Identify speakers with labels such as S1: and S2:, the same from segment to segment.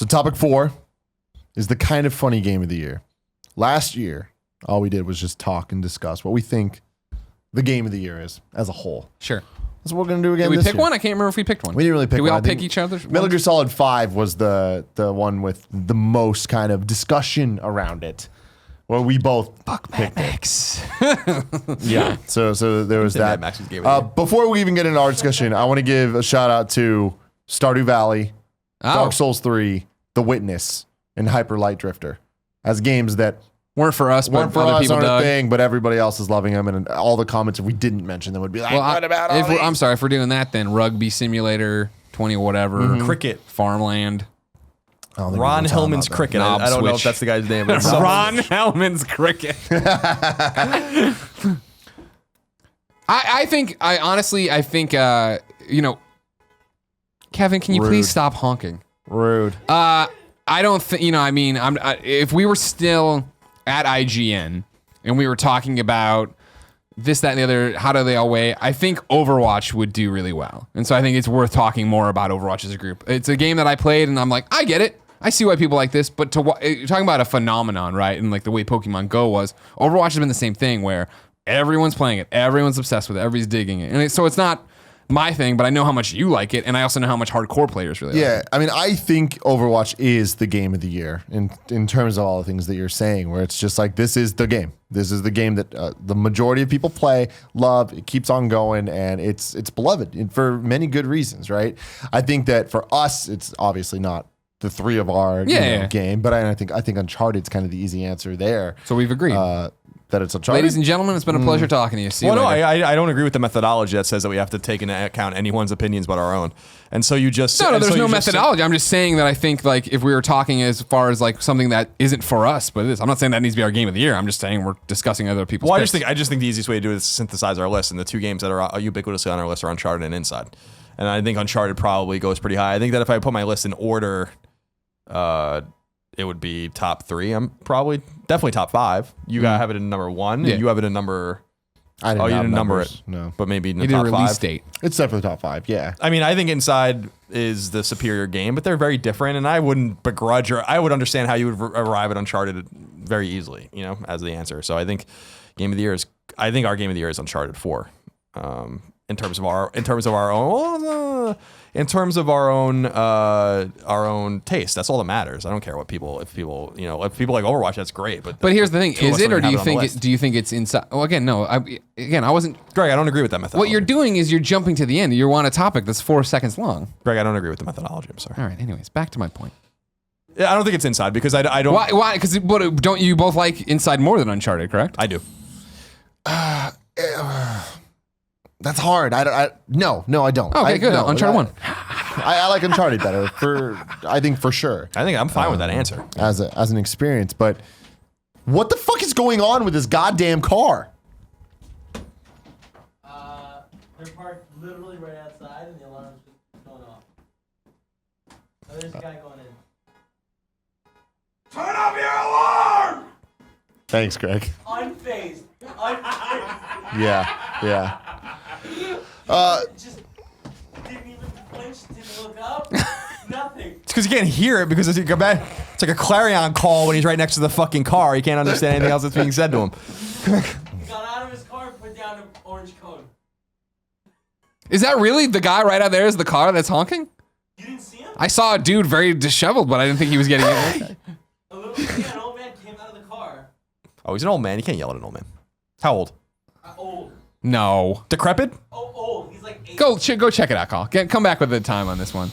S1: topic 4 is the kind of funny game of the year. Last year, all we did was just talk and discuss what we think the game of the year is as a whole.
S2: Sure.
S1: That's what we're going to do again
S2: Did we
S1: this
S2: pick
S1: year.
S2: one? I can't remember if we picked one.
S1: We didn't really pick
S2: Did we
S1: one.
S2: all pick each other's?
S1: Metal Gear Solid 5 was the one with the most kind of discussion around it. Well, we both picked
S2: Max.
S1: Yeah, so there was that.
S3: Mad Max was game of the year.
S1: Before we even get into our discussion, I want to give a shout out to Stardew Valley, Dark Souls 3, The Witness, and Hyper Light Drifter as games that
S2: Weren't for us, but
S1: weren't for
S2: other
S1: us
S2: people
S1: aren't a
S2: dug.
S1: thing, but everybody else is loving them, and all the comments if we didn't mention them would be like,
S2: Well,
S1: what about all these?
S2: I'm sorry, if we're doing that, then Rugby Simulator 20 whatever.
S3: Cricket.
S2: Farmland.
S1: I don't think
S3: Ron
S1: we can talk
S3: Hillman's
S1: about that.
S3: Cricket.
S2: Knob
S3: I don't know if
S2: switch.
S3: that's the guy's name. But
S2: Ron Hellman's Cricket. I think, Kevin, can you
S1: Rude.
S2: please stop honking?
S1: Rude.
S2: I don't think, if we were still at IGN and we were talking about this, that, and the other, how do they all weigh, I think Overwatch would do really well. And so I think it's worth talking more about Overwatch as a group. It's a game that I played and I'm like, I get it. I see why people like this, but you're talking about a phenomenon, right? And like the way Pokemon Go was, Overwatch has been the same thing where everyone's playing it, everyone's obsessed with it, everybody's digging it. And so it's not my thing, but I know how much you like it, and I also know how much hardcore players really like it.
S1: Yeah, I mean, I think Overwatch is the game of the year in terms of all the things that you're saying, where it's just like, this is the game. This is the game that the majority of people play, love, it keeps on going, and it's beloved and for many good reasons, right? I think that for us, it's obviously not the three of our game, but I think Uncharted's kind of the easy answer there.
S2: So we've agreed.
S1: That it's Uncharted.
S2: Ladies and gentlemen, it's been a pleasure talking to you. See you
S3: Well, no,
S2: later.
S3: I don't agree with the methodology that says that we have to take into account anyone's opinions but our own. And so you just
S2: No,
S3: and
S2: there's
S3: so
S2: no
S3: you just-
S2: methodology. I'm just saying that I think like if we were talking as far as like something that isn't for us, but it is. I'm not saying that needs to be our game of the year. I'm just saying we're discussing other people's.
S3: Well,
S2: picks.
S3: I just think the easiest way to do it is to synthesize our list, and the two games that are ubiquitously on our list are Uncharted and Inside. And I think Uncharted probably goes pretty high. I think that if I put my list in order, it would be top 3. I'm probably definitely top 5. You gotta have it in number 1.
S2: Yeah.
S3: And you have it in number.
S1: I didn't
S3: You
S1: have
S3: didn't number
S1: numbers,
S3: it.
S1: No.
S3: But maybe in
S2: you
S3: the
S2: did a
S3: top
S2: release
S3: 5.
S2: date.
S1: It's definitely top 5, yeah.
S3: I mean, I think Inside is the superior game, but they're very different, and I wouldn't begrudge or I would understand how you would arrive at Uncharted very easily, as the answer. So I think our game of the year is Uncharted 4. In terms of our own taste. That's all that matters. I don't care if people like Overwatch, that's great. But
S2: he's the thing:
S3: two of
S2: is
S3: us
S2: it,
S3: don't
S2: or
S3: even
S2: do you
S3: have it on the
S2: think
S3: list.
S2: do you think it's inside? Well, again, no. I wasn't.
S3: Greg, I don't agree with that methodology.
S2: What you're doing is you're jumping to the end. You want a topic that's 4 seconds long.
S3: Greg, I don't agree with the methodology. I'm sorry.
S2: All right. Anyways, back to my point.
S3: I don't think it's Inside because I don't.
S2: Why? Because don't you both like Inside more than Uncharted? Correct.
S3: I do.
S1: That's hard. No, I don't.
S2: Okay, good. Uncharted 1.
S1: I like Uncharted better I think for sure
S3: I think I'm fine with that answer.
S1: as an experience. But what the fuck is going on with this goddamn car?
S4: They're parked literally right outside, and the alarm's just going off. Oh, there's a guy going in.
S5: Turn off your alarm!
S1: Thanks, Greg.
S4: Unfazed.
S1: Yeah.
S4: Just didn't even flinch, didn't look up. Nothing.
S3: It's because you can't hear it because it's like a clarion call when he's right next to the fucking car. He can't understand anything else that's being said to him.
S4: He got out of his car and put down an orange cone.
S2: Is that really the guy right out there? Is the car that's honking?
S4: You didn't see him?
S2: I saw a dude very disheveled, but I didn't think he was getting it.
S4: An old man came out of the car.
S3: Oh, he's an old man. You can't yell at an old man. How old?
S4: Old.
S2: No.
S3: Decrepit?
S4: Oh, old. He's like 8.
S2: Go check it out, Call. Come back with the time on this one.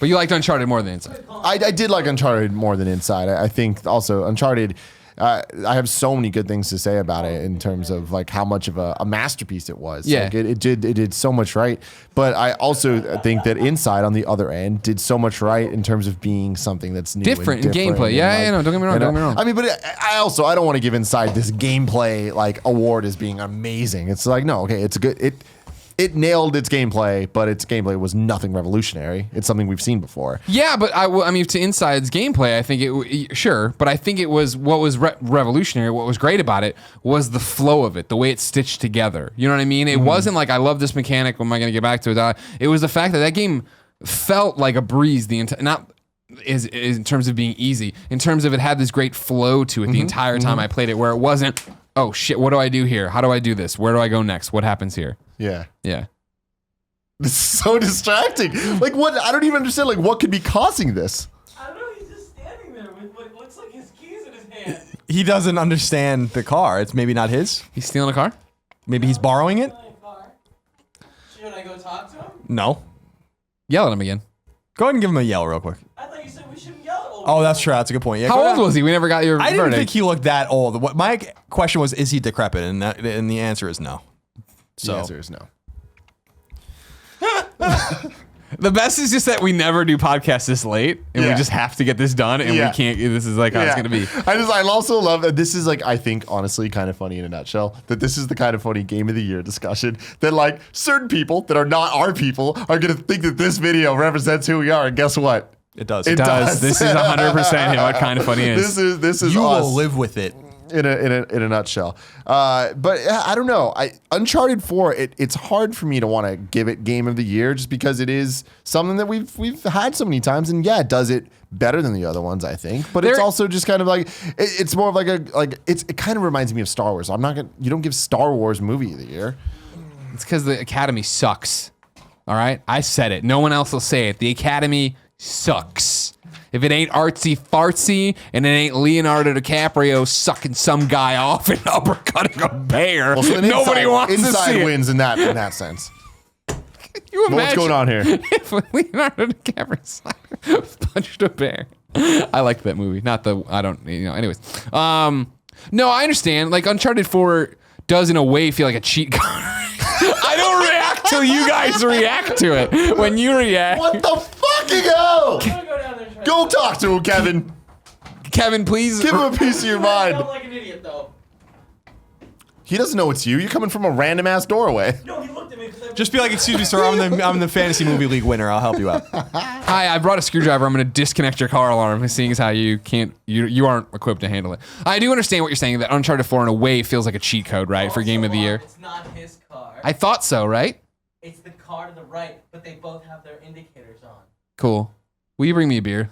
S2: But you liked Uncharted more than Inside.
S1: I did like Uncharted more than Inside. I think also Uncharted, I have so many good things to say about it in terms of like how much of a masterpiece it was.
S2: Yeah.
S1: Like it did so much right. But I also think that Inside on the other end did so much right in terms of being something that's new
S2: Different in
S1: and different
S2: gameplay.
S1: and
S2: Yeah, no, don't get me wrong, don't get me wrong.
S1: I mean, but I don't want to give Inside this gameplay like award as being amazing. It's like, no, okay, it's a good, it nailed its gameplay, but its gameplay was nothing revolutionary. It's something we've seen before.
S2: Yeah, but I mean, to Inside's gameplay, I think sure, but I think it was what was revolutionary. What was great about it was the flow of it, the way it stitched together. You know what I mean? It wasn't like I love this mechanic. When am I going to get back to it? It was the fact that game felt like a breeze. is in terms of being easy. In terms of it had this great flow to it the entire time I played it, where it wasn't, oh shit, what do I do here? How do I do this? Where do I go next? What happens here?
S1: Yeah.
S2: Yeah.
S1: It's so distracting. Like, what? I don't even understand. Like, what could be causing this?
S4: I don't know. He's just standing there with what looks like his keys in his hand.
S3: He doesn't understand the car. It's maybe not his.
S2: He's stealing a car?
S3: Maybe he's borrowing it.
S4: Should I go talk to him?
S3: No.
S2: Yell at him again.
S3: Go ahead and give him a yell real quick.
S4: I thought you said we shouldn't yell at old
S3: Oh, that's true. That's a good point. Yeah,
S2: How old was he? We never got your
S3: I didn't
S2: verdict.
S3: think he looked that old. What my question was, is he decrepit? And the answer is no. So
S1: The answer is no.
S2: The best is just that we never do podcasts this late, and we
S1: Yeah.
S2: just have to get this done, and
S1: Yeah.
S2: we can't. This is like how it's gonna be.
S1: I also love that this is like, I think honestly kind of funny in a nutshell, that this is the kind of funny game of the year discussion that like certain people that are not our people are gonna think that this video represents who we are, and guess what?
S3: it does.
S1: It does.
S2: This is 100% what kind of funny is.
S1: This is
S3: you
S1: us
S3: will live with it.
S1: in a nutshell. But I don't know. Uncharted 4, it's hard for me to want to give it game of the year just because it is something that we've had so many times, and yeah, it does it better than the other ones, I think. But it's also just kind of like it's more of like it kind of reminds me of Star Wars. You don't give Star Wars movie of the year.
S2: It's because the Academy sucks. All right, I said it. No one else will say it. The Academy sucks. If it ain't artsy fartsy and it ain't Leonardo DiCaprio sucking some guy off and uppercutting a bear,
S1: Well, so then
S2: nobody wants to
S1: inside
S2: see it.
S1: wins in that sense.
S2: You
S1: What's going on here?
S2: If Leonardo DiCaprio punched a bear. I liked that movie. Not the, I don't, anyways. No, I understand. Like Uncharted 4 does in a way feel like a cheat code. I don't react till you guys react to it. When you react.
S1: What the fucking hell?
S4: I'm gonna go down there and try
S1: Go talk to him, Kevin.
S2: Kevin, please.
S1: Give him a piece of your
S4: I
S1: mind.
S4: felt like an idiot though.
S1: He doesn't know it's you. You're coming from a random ass doorway.
S4: No, he looked at me because
S3: Just be like, excuse me, sir. I'm the fantasy movie league winner. I'll help you out.
S2: Hi, I brought a screwdriver. I'm going to disconnect your car alarm, seeing as how you aren't equipped to handle it. I do understand what you're saying, that Uncharted 4 in a way feels like a cheat code, right, for Game of the Year.
S4: It's not his car.
S2: I thought so, right?
S4: It's the car to the right, but they both have their indicators on.
S2: Cool. Will you bring me a beer?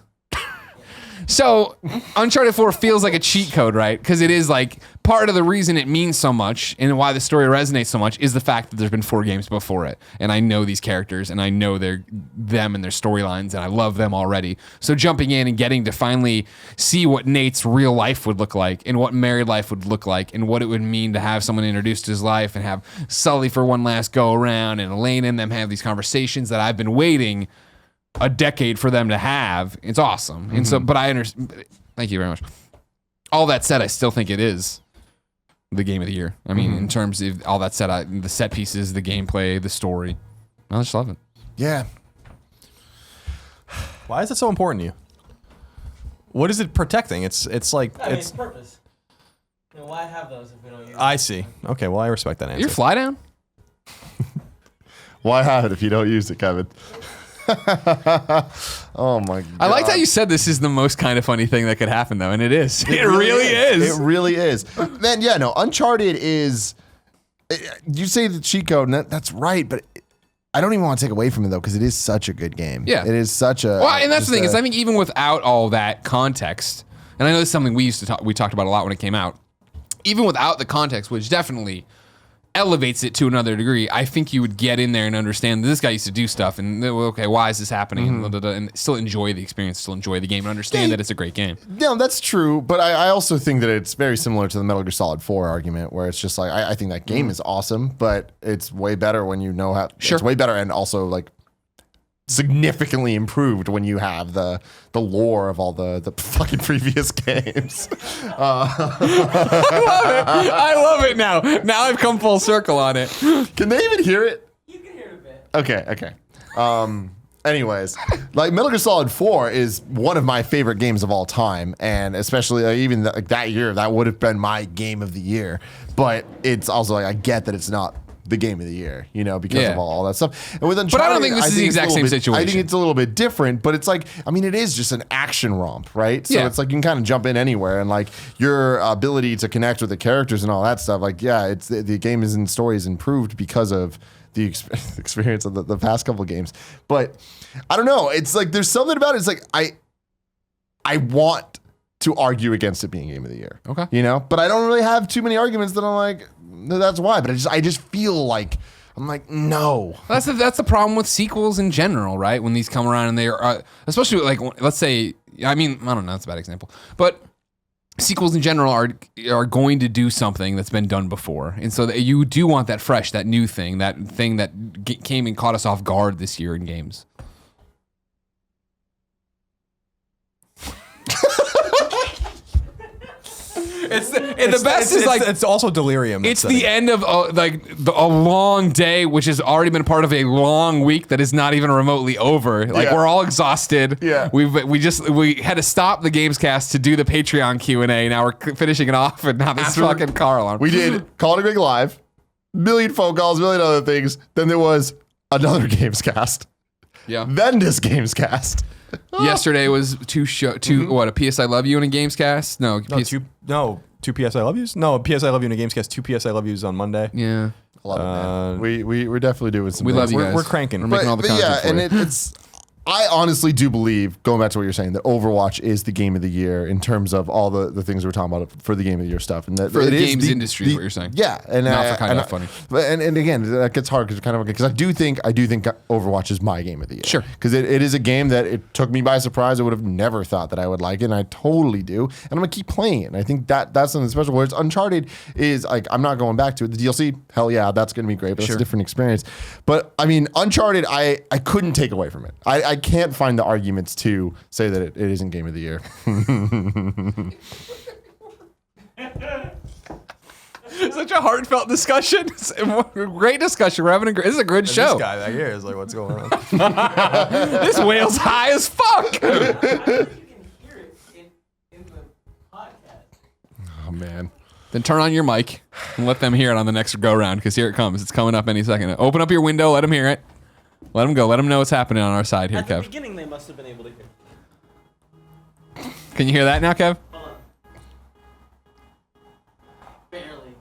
S2: So, Uncharted 4 feels like a cheat code, right? Because it is like part of the reason it means so much and why the story resonates so much is the fact that there's been 4 games before it. And I know these characters and I know them and their storylines and I love them already. So, jumping in and getting to finally see what Nate's real life would look like and what married life would look like and what it would mean to have someone introduced to his life and have Sully for one last go around and Elena and them have these conversations that I've been waiting a decade for them to have. It's awesome. And so, but I understand. Thank you very much. All that said, I still think it is the game of the year. I mean, in terms of all that said, the set pieces, the gameplay, the story. I just love it.
S1: Yeah.
S3: Why is it so important to you? What is it protecting? It's like
S4: I mean,
S3: it's.
S4: purpose. You know, why have those if we don't use them?
S3: I see. Okay, well I respect that answer.
S2: Your fly down?
S1: Why have it if you don't use it, Kevin? Oh my god.
S2: I liked how you said this is the most kind of funny thing that could happen, though, and it is. It really is.
S1: It really is. Man, yeah, no, Uncharted is. You say the cheat code, and that's right, but I don't even want to take away from it though, because it is such a good game.
S2: Yeah.
S1: it is such a.
S2: Well, and that's
S1: just
S2: the thing
S1: a-
S2: is, I think even without all that context, and I know this is something we talked about a lot when it came out. Even without the context, which definitely elevates it to another degree, I think you would get in there and understand that this guy used to do stuff, and well, okay, why is this happening? And still enjoy the experience, still enjoy the game, and understand that it's a great game.
S1: No, that's true, but I also think that it's very similar to the Metal Gear Solid 4 argument, where it's just like I think that game is awesome, but it's way better when you know how.
S2: Sure.
S1: It's way better and also like significantly improved when you have the lore of all the fucking previous games.
S2: I love it now. Now I've come full circle on it.
S1: Can they even hear it?
S4: You can hear it a bit.
S1: Okay. Anyways, like Metal Gear Solid 4 is one of my favorite games of all time, and especially even that year, that would have been my game of the year. But it's also like I get that it's not the game of the year, because of all that stuff. And with Uncharted,
S2: I don't think this is the
S1: it's a
S2: exact
S1: little
S2: same
S1: bit- I think
S2: situation.
S1: it's a little bit different, but it's like, I mean, it is just an action romp, right? So
S2: Yeah.
S1: it's like you can kind of jump in anywhere, and like your ability to connect with the characters and all that stuff. Like, yeah, it's the game is in story is improved because of the experience of the past couple of games. But I don't know. It's like there's something about it. It's like I want to argue against it being game of the year.
S2: Okay.
S1: You know, but I don't really have too many arguments that I'm like, that's why. But I just feel like I'm like, no.
S2: That's the problem with sequels in general, right? When these come around and they are, especially like, let's say, I mean, I don't know, that's a bad example, but sequels in general are going to do something that's been done before, and so you do want that fresh, that new thing, that came and caught us off guard this year in games.
S3: It's also delirium.
S2: It's the end of a long day, which has already been part of a long week that is not even remotely over. Like we're all exhausted.
S1: Yeah,
S2: we had to stop the Gamescast to do the Patreon Q&A. Now we're finishing it off, and now this fucking car alarm.
S1: We did Colin Greg live, million phone calls, million other things. Then there was another Gamescast.
S2: Yeah.
S1: Then this Gamescast.
S2: Yesterday was two what, a PS I Love You and a Gamescast?
S3: Two PS I Love Yous? No, PS I Love You and a Gamescast, 2 PS I Love Yous on Monday.
S2: Yeah.
S1: I love it, man. We're definitely doing some
S2: We
S1: things.
S2: love you guys.
S3: We're cranking.
S2: We're making all the content for
S1: and
S2: you.
S1: it's I honestly do believe, going back to what you're saying, that Overwatch is the game of the year in terms of all the things we're talking about for the game of the year stuff. And that
S2: For
S1: it
S2: the
S1: is
S2: games industry is what you're saying.
S1: Yeah. And
S2: Not for kind of funny.
S1: And again, that gets hard because I do think Overwatch is my game of the year.
S2: Sure.
S1: Because it is a game that it took me by surprise. I would have never thought that I would like it, and I totally do. And I'm going to keep playing it. And I think that's something special. Whereas Uncharted is like, I'm not going back to it. The DLC, hell yeah, that's going to be great, but it's a different experience. But I mean, Uncharted, I couldn't take away from it. I can't find the arguments to say that it isn't game of the year.
S2: Such a heartfelt discussion. Great discussion. We're having this is a good show.
S3: This guy back here is like, what's going on?
S2: This whale's high as fuck.
S4: You can hear it in the podcast.
S1: Oh, man.
S2: Then turn on your mic and let them hear it on the next go round, because here it comes. It's coming up any second. Open up your window. Let them hear it. Let them go. Let them know what's happening on our side here,
S4: At the
S2: Kev.
S4: beginning, they must have been able to hear.
S2: Can you hear that now, Kev?
S4: Hold on. Barely.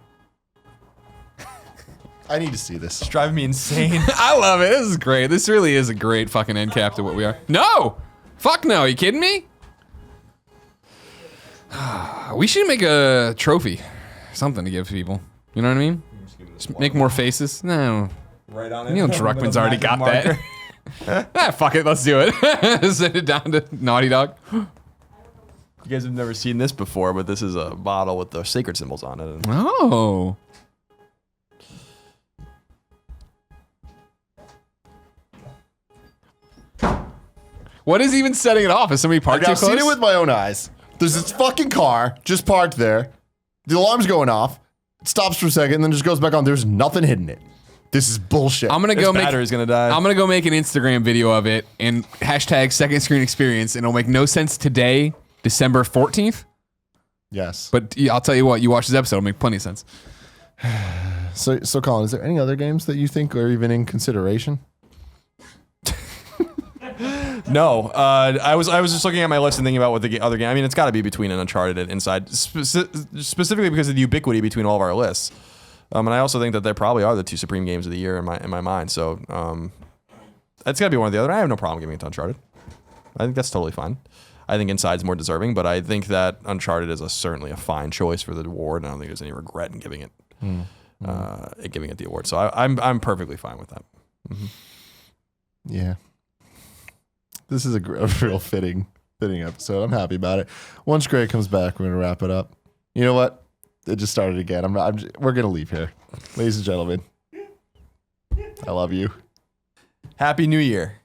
S1: I need to see this.
S3: It's driving me insane.
S2: I love it. This is great. This really is a great fucking end cap to what we are. No! Fuck no. Are you kidding me? We should make a trophy. Something to give people. You know what I mean? Just make more faces. No.
S3: Right on it.
S2: Neil Druckmann's already got that. Fuck it. Let's do it. Send it down to Naughty Dog.
S3: You guys have never seen this before, but this is a bottle with the sacred symbols on it. And
S2: Oh. What is even setting it off? Is somebody parked too
S1: I've
S2: close?
S1: seen it with my own eyes. There's this fucking car just parked there. The alarm's going off. It stops for a second and then just goes back on. There's nothing hidden it. This is bullshit.
S2: I'm gonna
S3: its
S2: go make.
S3: battery's gonna die.
S2: I'm gonna go make an Instagram video of it and hashtag second screen experience, and it'll make no sense today, December 14th.
S1: Yes.
S2: But I'll tell you what, you watch this episode, it'll make plenty of sense.
S1: So Colin, is there any other games that you think are even in consideration?
S3: No, I was just looking at my list and thinking about what the other game. I mean, it's got to be between an Uncharted and Inside, specifically because of the ubiquity between all of our lists. And I also think that they probably are the two supreme games of the year in my mind. So it's got to be one or the other. I have no problem giving it to Uncharted. I think that's totally fine. I think Inside's more deserving, but I think that Uncharted is certainly a fine choice for the award, and I don't think there's any regret in giving it the award. So I'm perfectly fine with that. Mm-hmm.
S1: Yeah. This is a real fitting episode. I'm happy about it. Once Greg comes back, we're gonna wrap it up. You know what? It just started again. We're gonna leave here, ladies and gentlemen. I love you.
S3: Happy New Year.